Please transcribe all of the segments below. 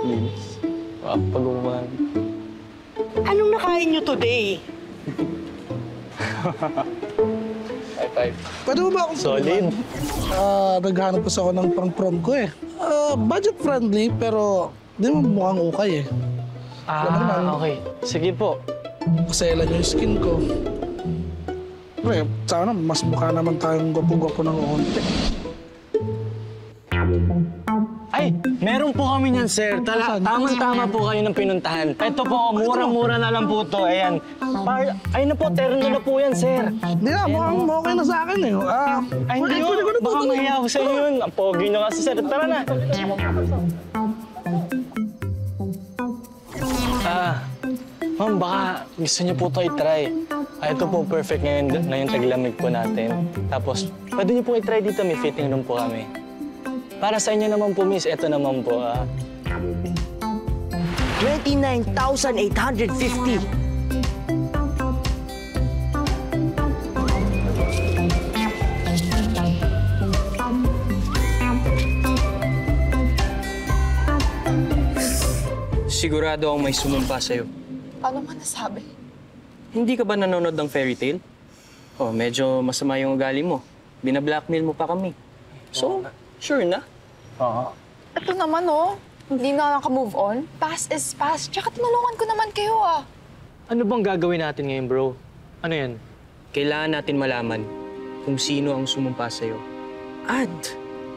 Linis. Pag-uman. Anong nakain niyo today? High five. Pwede mo ba akong Solid. Naghanap kasi ako ng pang-prom ko eh. Budget friendly pero di mo mukhang ukay eh. Okay. Sige po. Kaselan yung skin ko. Pre, sana mas mukha naman tayong gwapo-gwapo ng onte. Ay, meron po kami niyan, sir. Tamang-tama po kayo ng pinuntahan. Ito po, murang-mura na lang po to. Ayan. Ay na po, terno na po yan, sir. Hindi na, mukhang okay na sa akin eh. Ay, hindi yun. Baka mahiya ako sa inyo yun. Ang pogi nyo kasi, sir. Tara na. Ma'am, baka gusto niyo po ito i-try. Ito po, perfect ngayon na yung taglamig po natin. Tapos, pwede niyo po i-try dito. May fitting room po kami. Para sa inyo naman po, miss. Ito naman po, 29,850. Sigurado akong may sumumpa sa'yo. Paano mo nasabi? Hindi ka ba nanonood ng fairy tale? Oh, medyo masama yung ugali mo. Bina-blackmail mo pa kami. So, sure na. Oo. Ito naman, oh. Hindi na naka-move on. Past is past. Tsaka tinulungan ko naman kayo, ah. Ano bang gagawin natin ngayon, bro? Ano yan? Kailangan natin malaman kung sino ang sumumpa sa'yo. At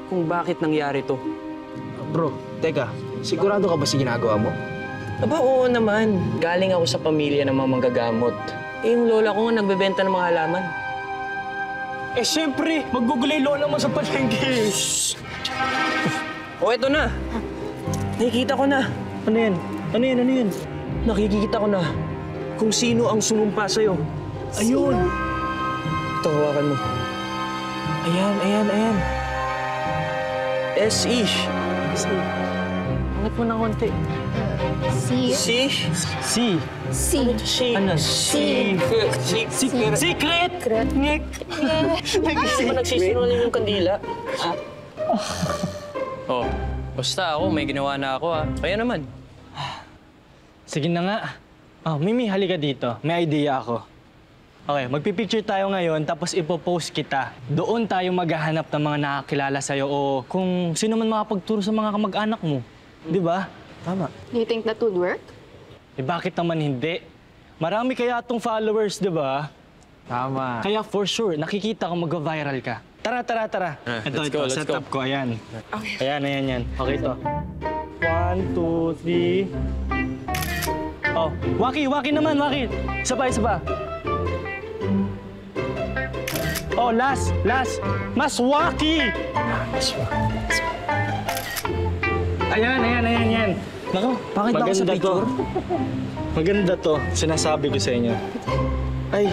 kung bakit nangyari to. Bro, teka. Sigurado ka ba sa ginagawa mo? Aba, oo naman. Galing ako sa pamilya ng mga manggagamot. Eh, yung lola ko nga nagbebenta ng mga halaman. Eh, siyempre, maggugulay lola mo sa palengke. O, eto na. Nakikita ko na. Ano yan? Ano yan? Ano yan? Nakikita ko na kung sino ang sumumpa sa'yo. Ayun! Ito, hawakan mo. Ayan, ayan, ayan. S.E. Angat mo na konti. Si? Si? Si. Si. Ano? Secret. Secret! Nick. Bakit ba nagsisinungaling yung kandila? Oh, basta ako, may ginawa na ako Kaya naman. Sige na nga. Mimi, halika dito. May idea ako. Okay, magpipicture tayo ngayon tapos ipopost kita. Doon tayo maghahanap ng mga nakakilala sa'yo o kung sino man makapagturo sa mga kamag-anak mo. Di ba? Tama. Do you think that would work? Eh bakit naman hindi? Marami kaya itong followers, di ba? Tama. Kaya for sure, nakikita ko mag-viral ka. Tara, tara, tara. Let's go. Setup ko. Ayan. Ayan, ayan, yan. Okay, ito. 1, 2, 3. Oh, Waki naman, Waki. Isa pa, isa pa. Oh, last. Mas Waki! Ayan, yan. Naku, Bakit ba ako sa picture? Maganda to. Sinasabi ko sa inyo. Ay,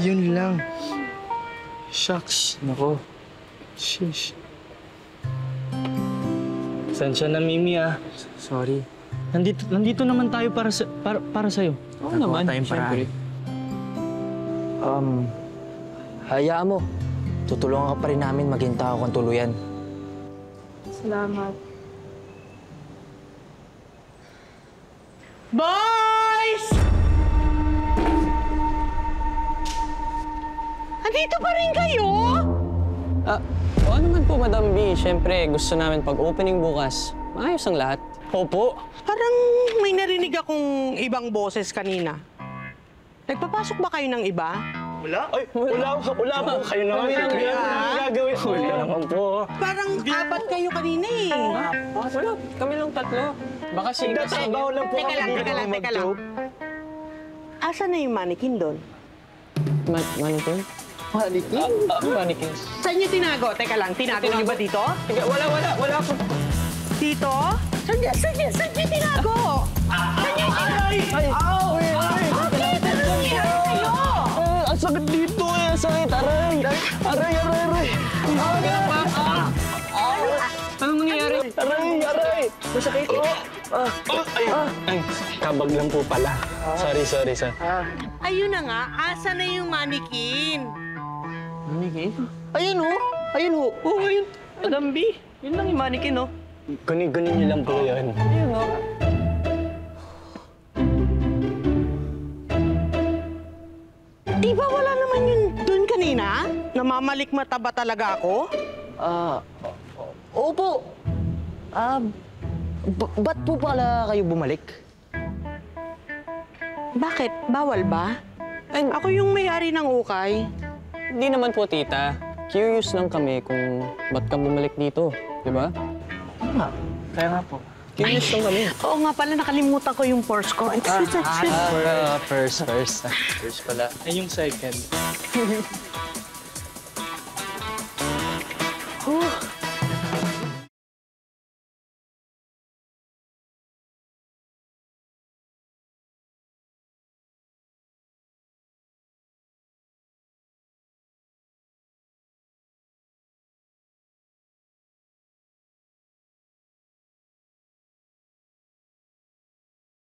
yun lang. Shucks. Nako. Shish. Sensya na, Mimi, Sorry. Nandito naman tayo para sa'yo. Oo naman, siyempre. Hayaan mo. Tutulungan ka pa rin namin maging tao kang tuluyan. Salamat. Boys! Andito pa rin kayo? Oo naman po, Madam B. Siyempre, gusto namin pag-opening bukas. Maayos ang lahat. Opo. Parang may narinig akong ibang boses kanina. Nagpapasok ba kayo ng iba? Wala? Ay, wala po. Kayo naman. Gagawin. Wala naman po. Parang apat kayo kanina eh. Wala, kami lang tatlo. Baka Nagtatrabaho lang po Teka lang. Asa na yung mannequin doon? Mannequin? Mannequin? Mannequin. Saan niyo tinago? Teka lang, tinago niyo ba dito? Wala po. Dito? Saan niyo tinago? Saan niyo tinago? Bakit? Anong nangyari sa'yo? Ang sakit dito eh. Sakit. Aray. Anong nangyayari? Aray. Masakit. Ay, kabag lang po pala. Sorry. Ayun na nga, asa na yung mannequin? Mannequin? Ayun ho. Oo, ayun. Madam B. Yun lang yung mannequin, no? Kunin niyo lang po yun. Di ba wala naman yun dun kanina? Namamalikmata ba talaga ako? Opo. Ba't po pala kayo bumalik? Bakit? Bawal ba? Ako yung may-ari ng ukay. Hindi naman po, tita. Curious lang kami kung ba't ka bumalik dito. Di ba? Kaya nga po. Curious lang kami. Oo nga pala, nakalimutan ko yung purse ko. First pala. Ay, yung second.